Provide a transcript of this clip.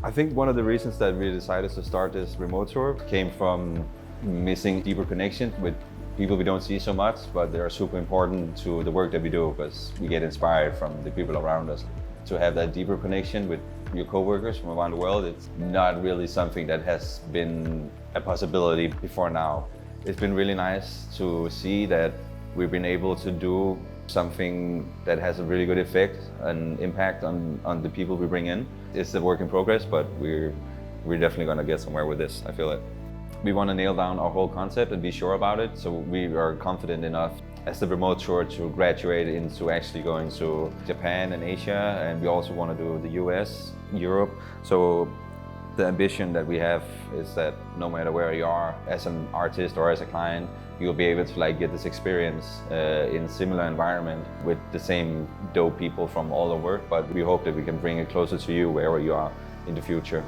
I think one of the reasons that we decided to start this remote tour came from missing deeper connections with people we don't see so much, but they are super important to the work that we do because we get inspired from the people around us. To have that deeper connection with your coworkers from around the world, it's not really something that has been a possibility before now. It's been really nice to see that we've been able to do something that has a really good effect and impact on the people we bring in. It's a work in progress, but we're definitely going to get somewhere with this, I feel it. We want to nail down our whole concept and be sure about it, so we are confident enough as the remote tour to graduate into actually going to Japan and Asia, and we also want to do the US, Europe. So the ambition that we have is that no matter where you are as an artist or as a client, you'll be able to get this experience in a similar environment with the same dope people from all over, but we hope that we can bring it closer to you wherever you are in the future.